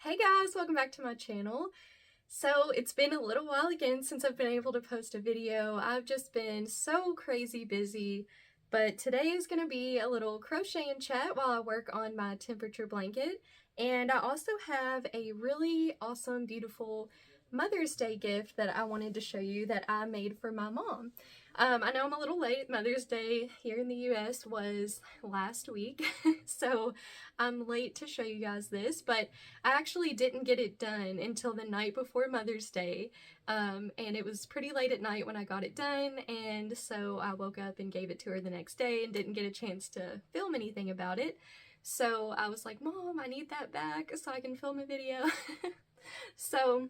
Hey guys, welcome back to my channel. So it's been a little while again since I've been able to post a video. I've just been so crazy busy, but today is going to be a little crochet and chat while I work on my temperature blanket. And I also have a really awesome, beautiful Mother's Day gift that I wanted to show you that I made for my mom. I know I'm a little late. Mother's Day here in the US was last week, so I'm late to show you guys this, but I actually didn't get it done until the night before Mother's Day, and it was pretty late at night when I got it done, and so I woke up and gave it to her the next day and didn't get a chance to film anything about it. So I was like, Mom, I need that back so I can film a video. So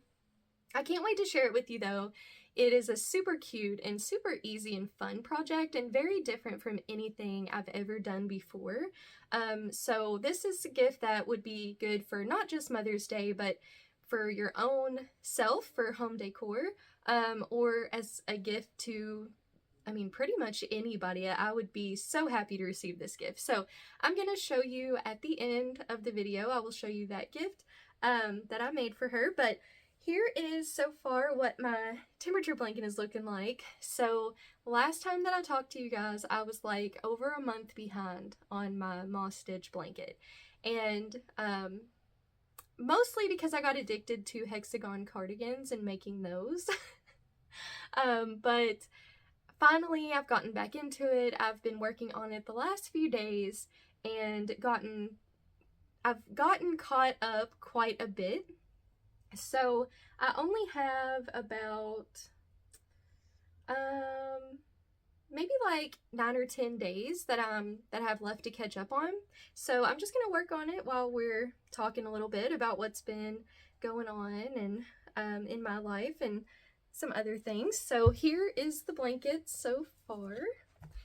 I can't wait to share it with you though. It is a super cute and super easy and fun project and very different from anything I've ever done before. So this is a gift that would be good for not just Mother's Day, but for your own self, for home decor, or as a gift to, pretty much anybody. I would be so happy to receive this gift. So I'm going to show you at the end of the video, I will show you that gift that I made for her. But here is so far what my temperature blanket is looking like. So last time that I talked to you guys, I was like over a month behind on my moss stitch blanket. And mostly because I got addicted to hexagon cardigans and making those. But finally I've gotten back into it. I've been working on it the last few days and I've gotten caught up quite a bit. So I only have about maybe like 9 or 10 days that I have left to catch up on. So I'm just gonna work on it while we're talking a little bit about what's been going on and in my life and some other things. So here is the blanket so far.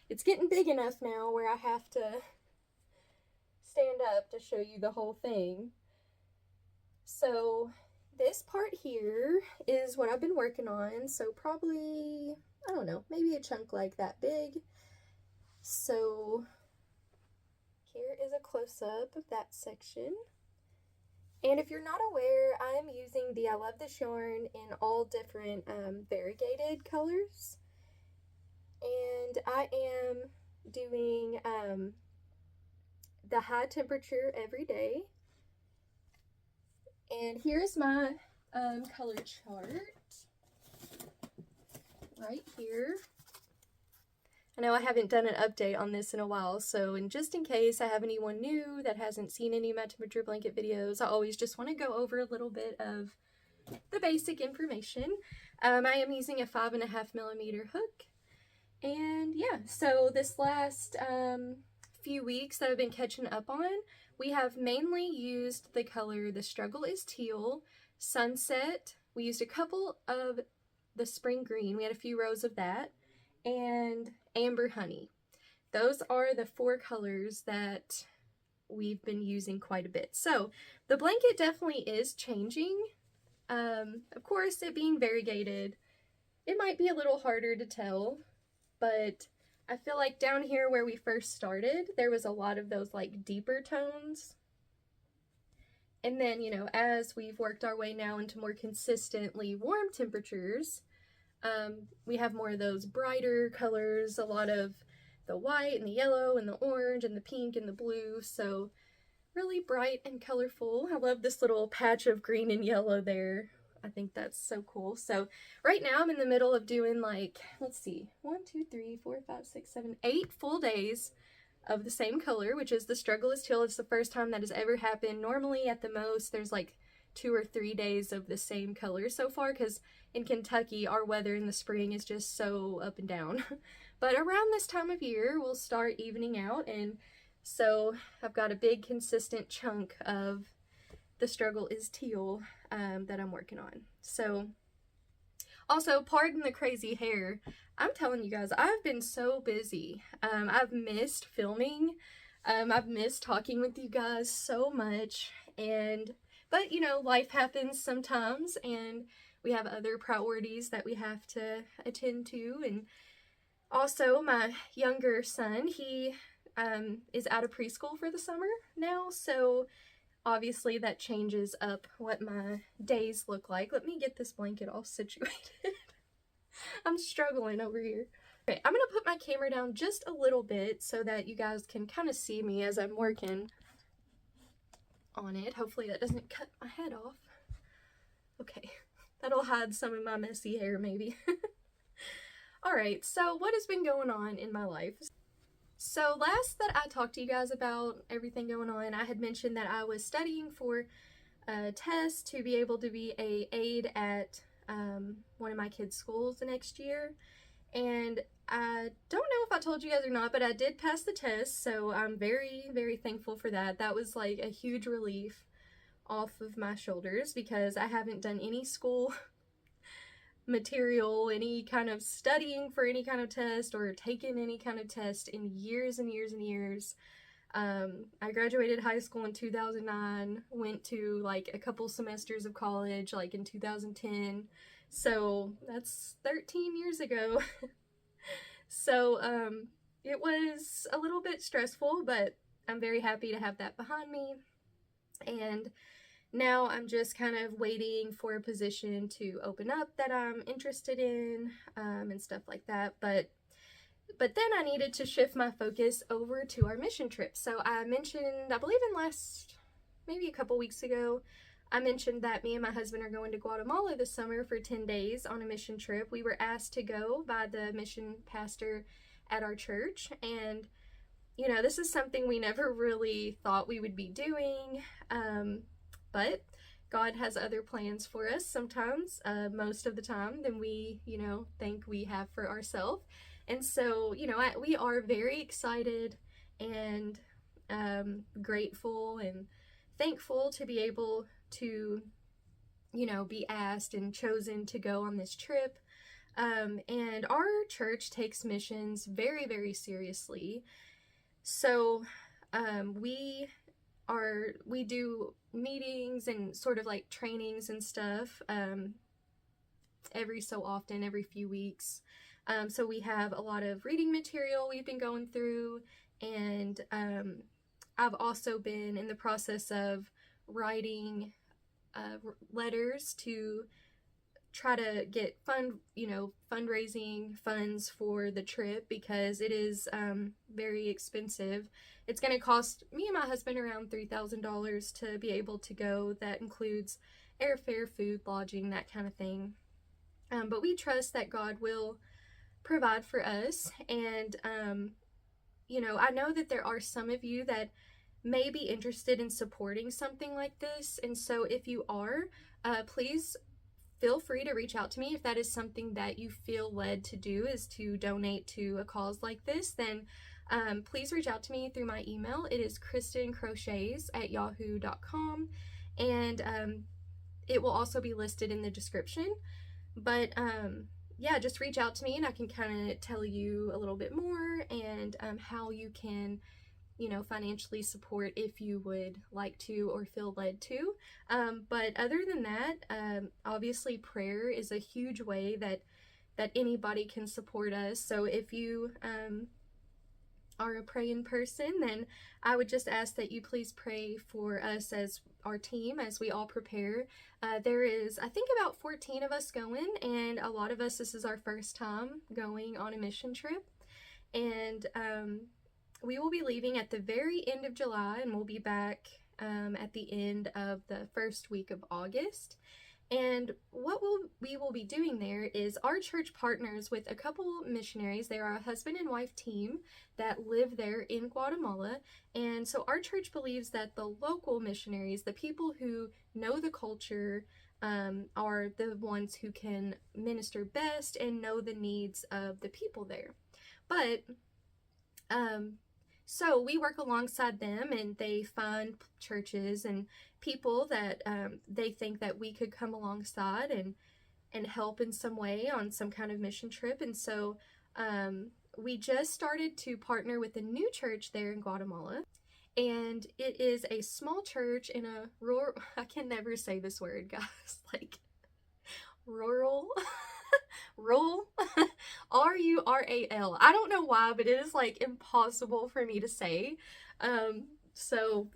It's getting big enough now where I have to stand up to show you the whole thing. So this part here is what I've been working on, so probably, I don't know, maybe a chunk like that big. So here is a close-up of that section. And if you're not aware, I'm using the I Love This yarn in all different variegated colors. And I am doing the high temperature every day. And here's my color chart right here. I know I haven't done an update on this in a while, so just in case I have anyone new that hasn't seen any of my temperature blanket videos, I always just want to go over a little bit of the basic information. I am using a 5.5mm hook, and yeah, so this last few weeks that I've been catching up on, we have mainly used the color The Struggle is Teal, Sunset. We used a couple of the Spring Green. We had a few rows of that, and Amber Honey. Those are the 4 colors that we've been using quite a bit. So the blanket definitely is changing. Of course, it being variegated, it might be a little harder to tell, but I feel like down here where we first started, there was a lot of those like deeper tones. And then, you know, as we've worked our way now into more consistently warm temperatures, we have more of those brighter colors, a lot of the white and the yellow and the orange and the pink and the blue. So really bright and colorful. I love this little patch of green and yellow there. I think that's so cool. So right now I'm in the middle of doing like, let's see, 1, 2, 3, 4, 5, 6, 7, 8 full days of the same color, which is The Struggle is Teal. It's the first time that has ever happened. Normally at the most there's like 2 or 3 days of the same color so far, because in Kentucky our weather in the spring is just so up and down. But around this time of year we'll start evening out, and so I've got a big consistent chunk of The Struggle is Teal that I'm working on. So also, pardon the crazy hair. I'm telling you guys, I've been so busy. I've missed filming. I've missed talking with you guys so much. But you know, life happens sometimes, and we have other priorities that we have to attend to. And also, my younger son, he is out of preschool for the summer now, so obviously that changes up what my days look like. Let me get this blanket all situated. I'm struggling over here. Okay, I'm gonna put my camera down just a little bit so that you guys can kind of see me as I'm working on it. Hopefully that doesn't cut my head off. Okay, that'll hide some of my messy hair maybe. Alright, so what has been going on in my life? So last that I talked to you guys about everything going on, I had mentioned that I was studying for a test to be able to be a aide at one of my kids' schools the next year. And I don't know if I told you guys or not, but I did pass the test, so I'm very, very thankful for that. That was like a huge relief off of my shoulders because I haven't done any school material, any kind of studying for any kind of test or taken any kind of test in years and years and years. I graduated high school in 2009, went to like a couple semesters of college like in 2010, so that's 13 years ago. So it was a little bit stressful, but I'm very happy to have that behind me, and now I'm just kind of waiting for a position to open up that I'm interested in, and stuff like that. But then I needed to shift my focus over to our mission trip. So I mentioned, I believe in maybe a couple weeks ago, I mentioned that me and my husband are going to Guatemala this summer for 10 days on a mission trip. We were asked to go by the mission pastor at our church, and you know, this is something we never really thought we would be doing. But God has other plans for us sometimes, most of the time, than we, you know, think we have for ourselves. And so, you know, we are very excited and grateful and thankful to be able to, you know, be asked and chosen to go on this trip. And our church takes missions very, very seriously. So we do meetings and sort of like trainings and stuff every so often, every few weeks. So we have a lot of reading material we've been going through, and I've also been in the process of writing letters to try to get fundraising funds for the trip, because it is very expensive. It's going to cost me and my husband around $3,000 to be able to go. That includes airfare, food, lodging, that kind of thing. But we trust that God will provide for us. And, you know, I know that there are some of you that may be interested in supporting something like this. And so if you are, please feel free to reach out to me if that is something that you feel led to do, is to donate to a cause like this. Then please reach out to me through my email. It is kristencrochets@yahoo.com, and it will also be listed in the description. But yeah, just reach out to me and I can kind of tell you a little bit more, and how you can, you know, financially support if you would like to or feel led to. But other than that, obviously prayer is a huge way that anybody can support us. So if you are a praying person, then I would just ask that you please pray for us as our team as we all prepare. There is, I think, about 14 of us going, and a lot of us, this is our first time going on a mission trip. And we will be leaving at the very end of July, and we'll be back at the end of the first week of August. And what we will be doing there is our church partners with a couple missionaries. They are a husband and wife team that live there in Guatemala. And so our church believes that the local missionaries, the people who know the culture, are the ones who can minister best and know the needs of the people there. But so we work alongside them, and they find churches and people that they think that we could come alongside and help in some way on some kind of mission trip. And so we just started to partner with a new church there in Guatemala. And it is a small church in a rural, I can never say this word, guys, like rural, rural, R-U-R-A-L. I don't know why, but it is like impossible for me to say. So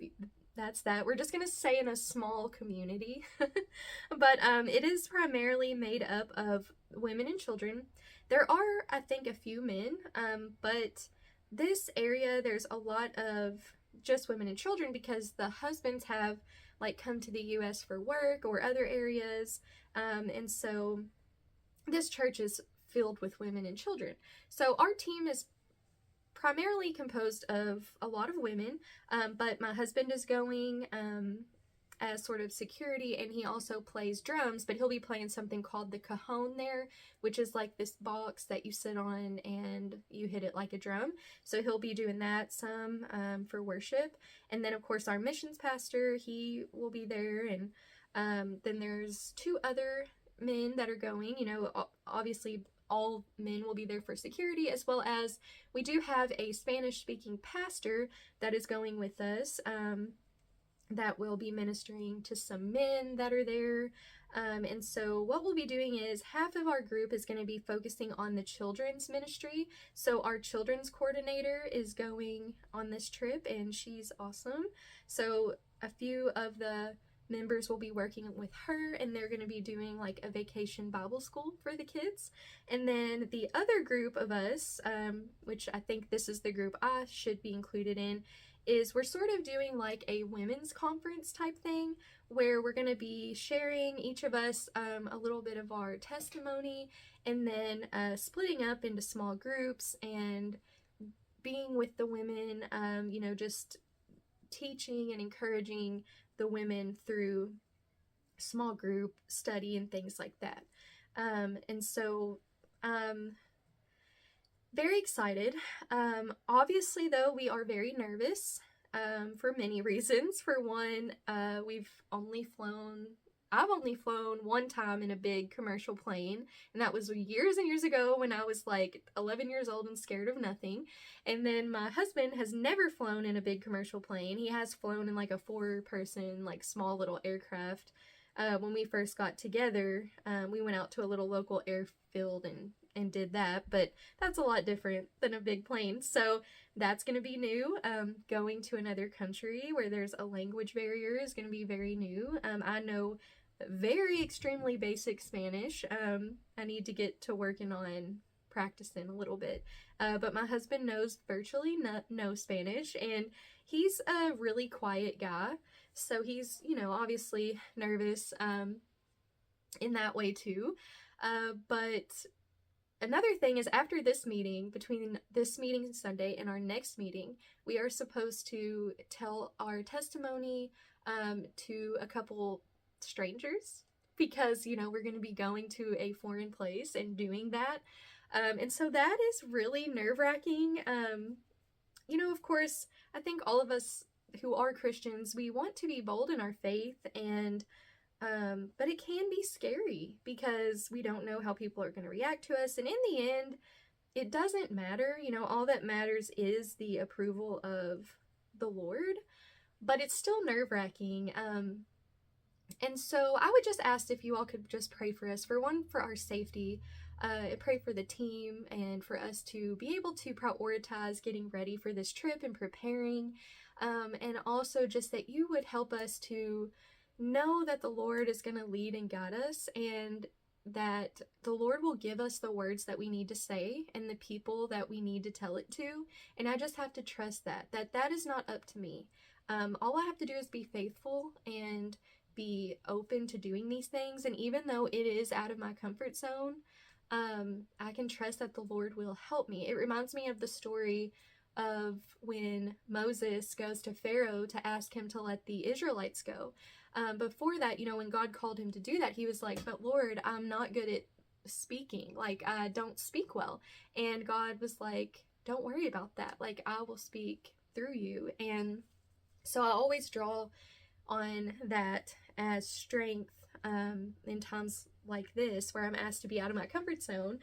that's that. We're just gonna say in a small community. But it is primarily made up of women and children. There are, I think, a few men, but this area, there's a lot of just women and children because the husbands have like come to the US for work or other areas. And so this church is filled with women and children. So our team is primarily composed of a lot of women, but my husband is going as sort of security, and he also plays drums, but he'll be playing something called the cajon there, which is like this box that you sit on and you hit it like a drum. So he'll be doing that some for worship. And then of course our missions pastor, he will be there. And then there's 2 other men that are going, you know, obviously all men will be there for security, as well as we do have a Spanish speaking pastor that is going with us, that will be ministering to some men that are there. And so what we'll be doing is half of our group is going to be focusing on the children's ministry. So our children's coordinator is going on this trip, and she's awesome. So a few of the members will be working with her, and they're going to be doing like a vacation Bible school for the kids. And then the other group of us, which I think this is the group I should be included in, is we're sort of doing like a women's conference type thing where we're going to be sharing, each of us, a little bit of our testimony, and then splitting up into small groups and being with the women, you know, just teaching and encouraging the women through small group study and things like that. And so very excited. Obviously though, we are very nervous for many reasons. For one, I've only flown 1 time in a big commercial plane, and that was years and years ago when I was like 11 years old and scared of nothing. And then my husband has never flown in a big commercial plane. He has flown in like a 4-person, like small little aircraft. When we first got together, we went out to a little local airfield and did that, but that's a lot different than a big plane. So that's going to be new. Going to another country where there's a language barrier is going to be very new. I know very extremely basic Spanish. I need to get to working on practicing a little bit. But my husband knows virtually no Spanish, and he's a really quiet guy. So he's, you know, obviously nervous in that way too. But another thing is, after this meeting, between this meeting Sunday and our next meeting, we are supposed to tell our testimony to a couple strangers, because, you know, we're going to be going to a foreign place and doing that. And so that is really nerve-wracking. You know, of course, I think all of us who are Christians, we want to be bold in our faith, and but it can be scary because we don't know how people are going to react to us. And in the end, it doesn't matter. You know, all that matters is the approval of the Lord, but it's still nerve-wracking. And so I would just ask if you all could just pray for us, for one, for our safety, pray for the team, and for us to be able to prioritize getting ready for this trip and preparing, and also just that you would help us to know that the Lord is going to lead and guide us, and that the Lord will give us the words that we need to say and the people that we need to tell it to. And I just have to trust that is not up to me. All I have to do is be faithful and be open to doing these things. And even though it is out of my comfort zone, I can trust that the Lord will help me. It reminds me of the story of when Moses goes to Pharaoh to ask him to let the Israelites go. Before that, you know, when God called him to do that, he was like, but Lord, I'm not good at speaking. Like, I don't speak well. And God was like, don't worry about that. Like, I will speak through you. And so I always draw on that as strength in times like this where I'm asked to be out of my comfort zone.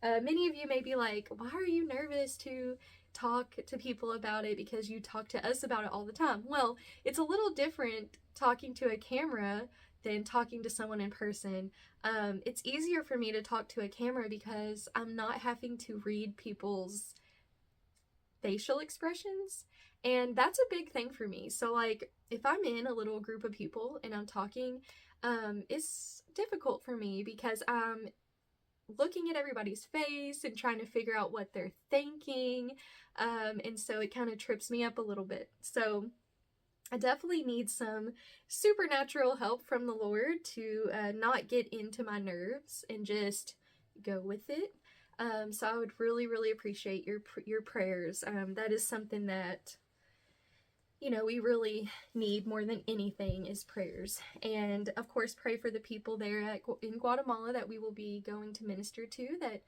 Many of you may be like, why are you nervous to talk to people about it, because you talk to us about it all the time? Well, it's a little different talking to a camera than talking to someone in person. It's easier for me to talk to a camera because I'm not having to read people's facial expressions, and that's a big thing for me. So like, if I'm in a little group of people and I'm talking, it's difficult for me because I'm looking at everybody's face and trying to figure out what they're thinking, and so it kind of trips me up a little bit. So I definitely need some supernatural help from the Lord to not get into my nerves and just go with it. So I would really, really appreciate your prayers. That is something that, you know, we really need more than anything is prayers. And of course, pray for the people there in Guatemala that we will be going to minister to, that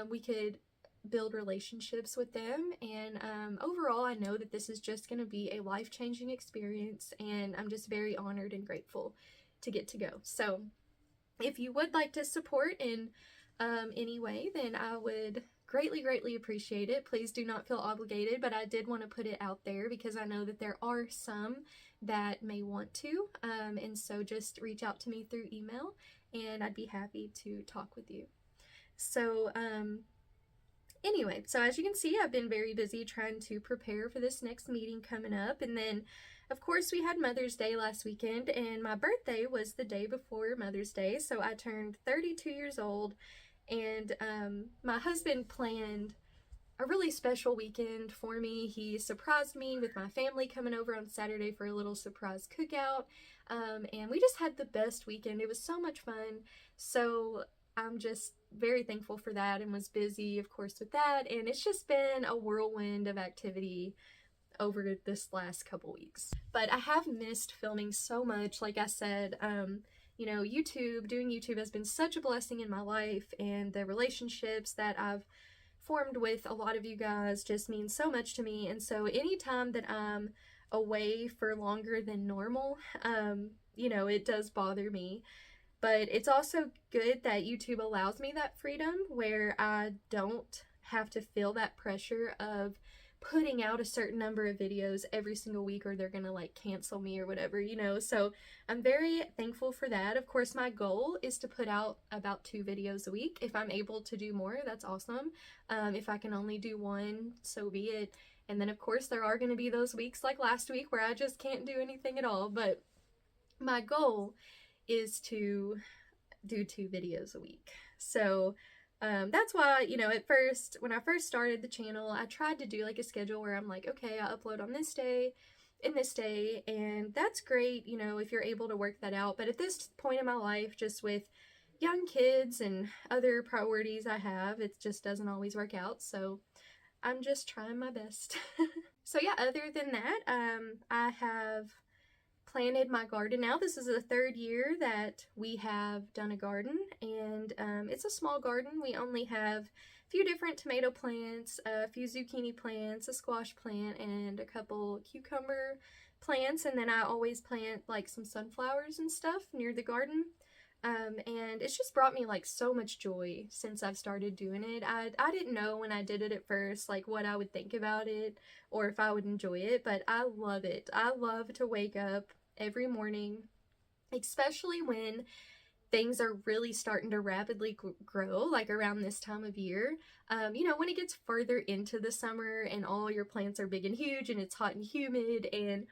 we could build relationships with them. And overall, I know that this is just going to be a life-changing experience, and I'm just very honored and grateful to get to go. So if you would like to support in any way, then I would greatly, greatly appreciate it. Please do not feel obligated, but I did want to put it out there because I know that there are some that may want to, and so just reach out to me through email and I'd be happy to talk with you. So anyway, so as you can see, I've been very busy trying to prepare for this next meeting coming up. And then, of course, we had Mother's Day last weekend, and my birthday was the day before Mother's Day. So I turned 32 years old, and my husband planned a really special weekend for me. He surprised me with my family coming over on Saturday for a little surprise cookout, and we just had the best weekend. It was so much fun. So I'm just very thankful for that, and was busy, of course, with that. And it's just been a whirlwind of activity over this last couple weeks. But I have missed filming so much. Like I said, you know, doing YouTube has been such a blessing in my life, and the relationships that I've formed with a lot of you guys just means so much to me. And so anytime that I'm away for longer than normal, you know, it does bother me. But it's also good that YouTube allows me that freedom where I don't have to feel that pressure of putting out a certain number of videos every single week or they're gonna like cancel me or whatever, you know. So I'm very thankful for that. Of course, my goal is to put out about 2 videos a week. If I'm able to do more, that's awesome. If I can only do 1, so be it. And then of course there are going to be those weeks like last week where I just can't do anything at all, but my goal is to do 2 videos a week. So that's why, you know, at first, when I first started the channel, I tried to do like a schedule where I'm like, okay, I upload on this day and this day, and that's great, you know, if you're able to work that out. But at this point in my life, just with young kids and other priorities I have, it just doesn't always work out. So I'm just trying my best. So yeah, other than that, I have planted my garden now. This is the 3rd year that we have done a garden, and it's a small garden. We only have a few different tomato plants, a few zucchini plants, a squash plant, and a couple cucumber plants, and then I always plant like some sunflowers and stuff near the garden. And it's just brought me like so much joy since I've started doing it. I didn't know when I did it at first like what I would think about it or if I would enjoy it, but I love it. I love to wake up every morning, especially when things are really starting to rapidly grow, like around this time of year. You know, when it gets further into the summer and all your plants are big and huge and it's hot and humid and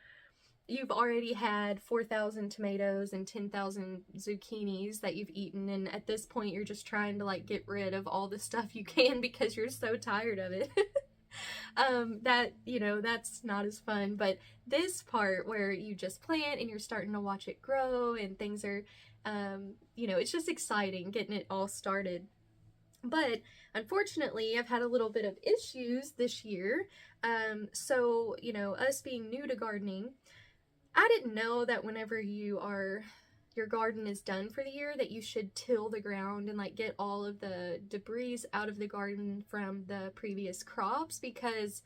you've already had 4,000 tomatoes and 10,000 zucchinis that you've eaten, and at this point you're just trying to like get rid of all the stuff you can because you're so tired of it. That, you know, that's not as fun. But this part where you just plant and you're starting to watch it grow and things are, you know, it's just exciting getting it all started. But unfortunately, I've had a little bit of issues this year. So, you know, us being new to gardening, I didn't know that whenever your garden is done for the year that you should till the ground and like get all of the debris out of the garden from the previous crops, because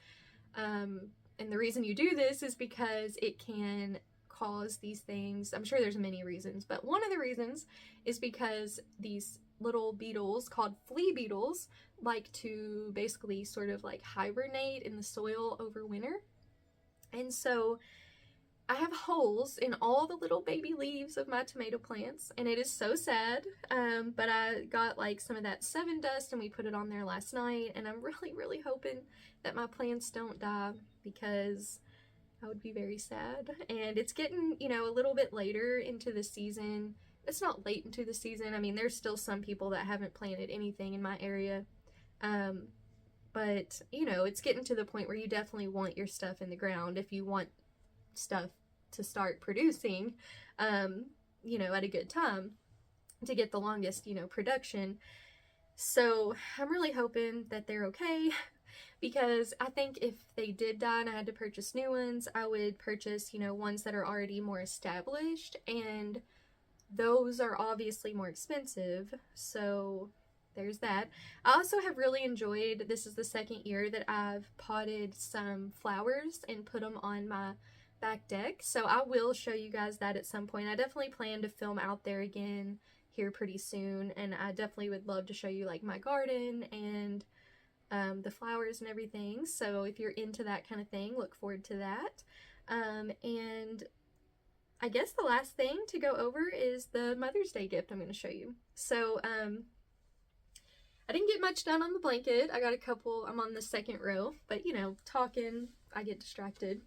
and the reason you do this is because it can cause these things. I'm sure there's many reasons, but one of the reasons is because these little beetles called flea beetles like to basically sort of like hibernate in the soil over winter. And so I have holes in all the little baby leaves of my tomato plants, and it is so sad, but I got like some of that 7 dust and we put it on there last night, and I'm really, really hoping that my plants don't die, because I would be very sad. And it's getting, you know, a little bit later into the season. It's not late into the season. I mean, there's still some people that haven't planted anything in my area. But, you know, it's getting to the point where you definitely want your stuff in the ground if you want stuff to start producing, you know, at a good time to get the longest, you know, production. So I'm really hoping that they're okay, because I think if they did die and I had to purchase new ones, I would purchase, you know, ones that are already more established, and those are obviously more expensive. So there's that. I also have really enjoyed, this is the second year that I've potted some flowers and put them on my back deck. So I will show you guys that at some point. I definitely plan to film out there again here pretty soon, and I definitely would love to show you like my garden and the flowers and everything. So if you're into that kind of thing, look forward to that. And I guess the last thing to go over is the Mother's Day gift I'm going to show you. So I didn't get much done on the blanket. I got a couple, I'm on the second row, but you know, talking, I get distracted.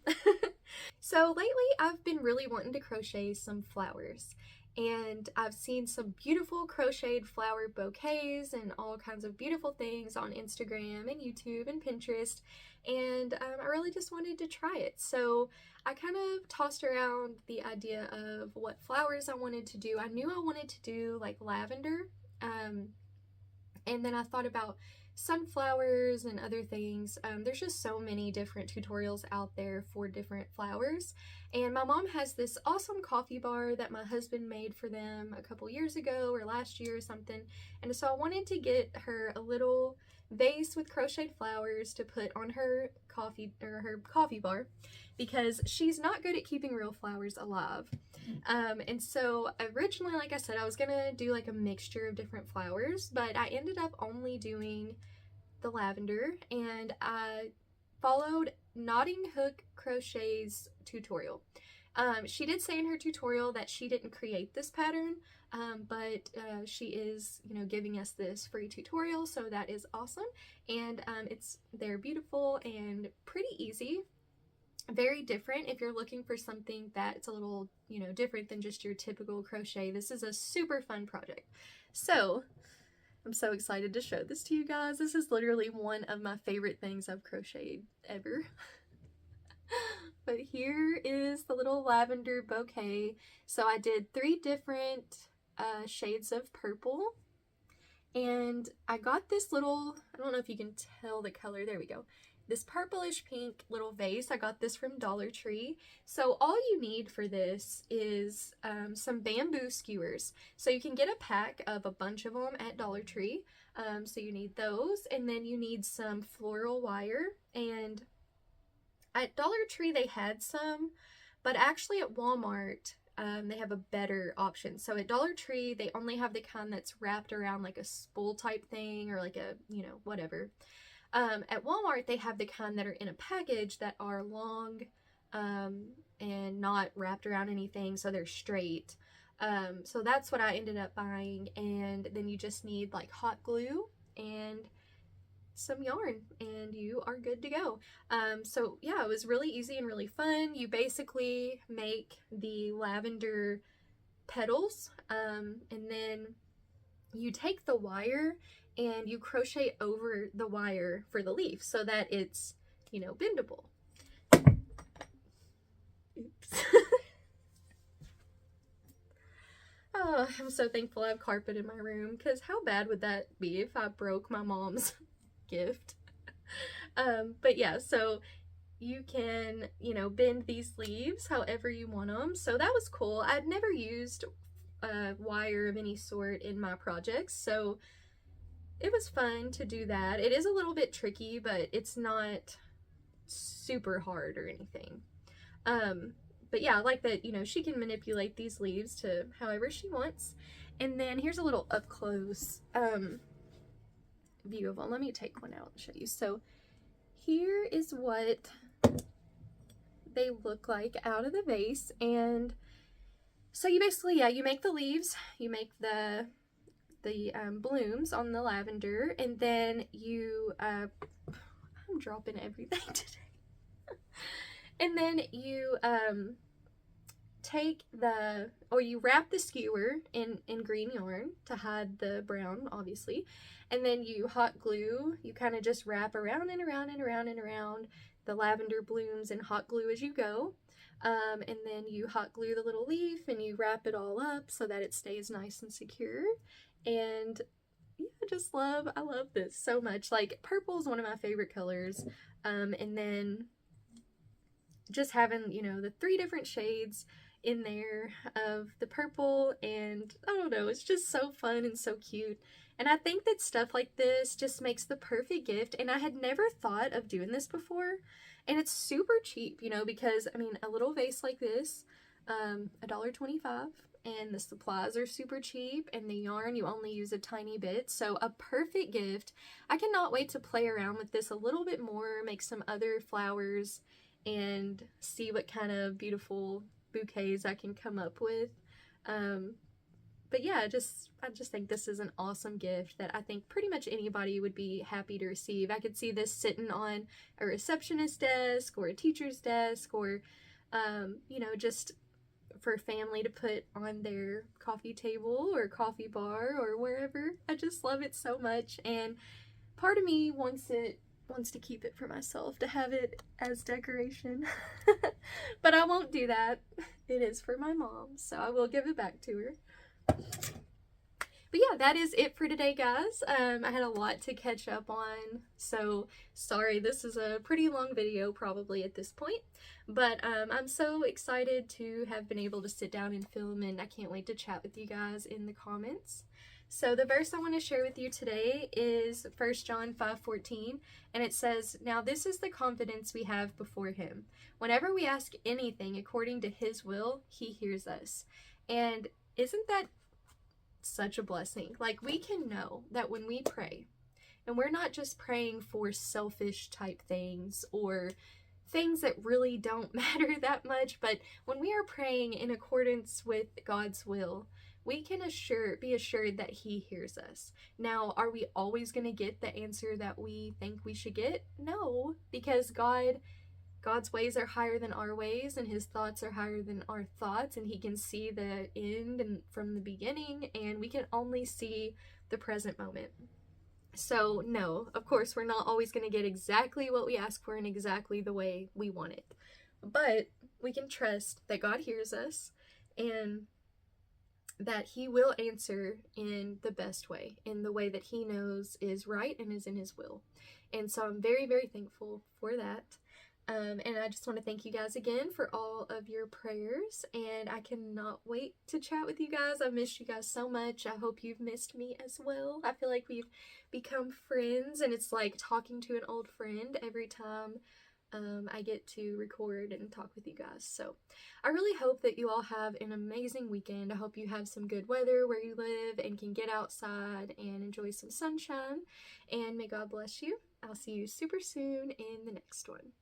So lately I've been really wanting to crochet some flowers, and I've seen some beautiful crocheted flower bouquets and all kinds of beautiful things on Instagram and YouTube and Pinterest, and I really just wanted to try it. So I kind of tossed around the idea of what flowers I wanted to do. I knew I wanted to do like lavender, and then I thought about sunflowers and other things. There's just so many different tutorials out there for different flowers, and my mom has this awesome coffee bar that my husband made for them a couple years ago or last year or something, and so I wanted to get her a little vase with crocheted flowers to put on her coffee bar, because she's not good at keeping real flowers alive. And so originally, like I said, I was gonna do like a mixture of different flowers, but I ended up only doing the lavender, and I followed Knotting Hook Crochet's tutorial. She did say in her tutorial that she didn't create this pattern, but she is, you know, giving us this free tutorial, so that is awesome. And they're beautiful and pretty easy. Very different if you're looking for something that's a little, you know, different than just your typical crochet. This is a super fun project. So I'm so excited to show this to you guys. This is literally one of my favorite things I've crocheted ever. But here is the little lavender bouquet. So I did 3 different shades of purple, and I got this little, I don't know if you can tell the color, there we go, this purplish pink little vase. I got this from Dollar Tree. So all you need for this is some bamboo skewers. So you can get a pack of a bunch of them at Dollar Tree. So you need those, and then you need some floral wire. And at Dollar Tree they had some, but actually at Walmart they have a better option. So at Dollar Tree they only have the kind that's wrapped around like a spool type thing, or like a, you know, whatever. At Walmart they have the kind that are in a package that are long and not wrapped around anything, so they're straight. So that's what I ended up buying, and then you just need like hot glue and some yarn and you are good to go. So yeah, it was really easy and really fun. You basically make the lavender petals, and then you take the wire and you crochet over the wire for the leaf so that it's, you know, bendable. Oops. Oh, I'm so thankful I have carpet in my room, because how bad would that be if I broke my mom's gift? But yeah, so you can, you know, bend these leaves however you want them. So that was cool. I'd never used wire of any sort in my projects, so it was fun to do that. It is a little bit tricky, but it's not super hard or anything. But yeah, I like that, you know, she can manipulate these leaves to however she wants. And then here's a little up close view of them. Let me take one out and show you. So here is what they look like out of the vase. And so you basically, yeah, you make the leaves, you make the blooms on the lavender, and then you I'm dropping everything today. And then you you wrap the skewer in green yarn to hide the brown, obviously, and then you hot glue. You kind of just wrap around and around and around and around the lavender blooms and hot glue as you go. And then you hot glue the little leaf and you wrap it all up so that it stays nice and secure. And yeah, I love this so much. Like, purple is one of my favorite colors. And then just having, you know, the 3 different shades in there of the purple, and I don't know, it's just so fun and so cute. And I think that stuff like this just makes the perfect gift, and I had never thought of doing this before, and it's super cheap, you know, because I mean, a little vase like this, $1.25, and the supplies are super cheap, and the yarn, you only use a tiny bit, so a perfect gift. I cannot wait to play around with this a little bit more, make some other flowers, and see what kind of beautiful bouquets I can come up with. But yeah, I just think this is an awesome gift that I think pretty much anybody would be happy to receive. I could see this sitting on a receptionist's desk or a teacher's desk, or you know, just for family to put on their coffee table or coffee bar or wherever. I just love it so much, and part of me wants to keep it for myself, to have it as decoration. But I won't do that. It is for my mom, so I will give it back to her. But yeah, that is it for today, guys. I had a lot to catch up on, so sorry, this is a pretty long video probably at this point, but I'm so excited to have been able to sit down and film, and I can't wait to chat with you guys in the comments. So the verse I want to share with you today is 1 John 5:14, and it says, "Now this is the confidence we have before him. Whenever we ask anything according to his will, he hears us." And isn't that such a blessing? Like, we can know that when we pray, and we're not just praying for selfish type things or things that really don't matter that much, but when we are praying in accordance with God's will, we can be assured that he hears us. Now, are we always going to get the answer that we think we should get? No, because God's ways are higher than our ways, and his thoughts are higher than our thoughts, and he can see the end and from the beginning, and we can only see the present moment. So no, of course, we're not always going to get exactly what we ask for in exactly the way we want it, but we can trust that God hears us and that he will answer in the best way, in the way that he knows is right and is in his will. And so I'm very, very thankful for that. And I just want to thank you guys again for all of your prayers, and I cannot wait to chat with you guys. I missed you guys so much. I hope you've missed me as well. I feel like we've become friends, and it's like talking to an old friend every time I get to record and talk with you guys. So I really hope that you all have an amazing weekend. I hope you have some good weather where you live and can get outside and enjoy some sunshine, and may God bless you. I'll see you super soon in the next one.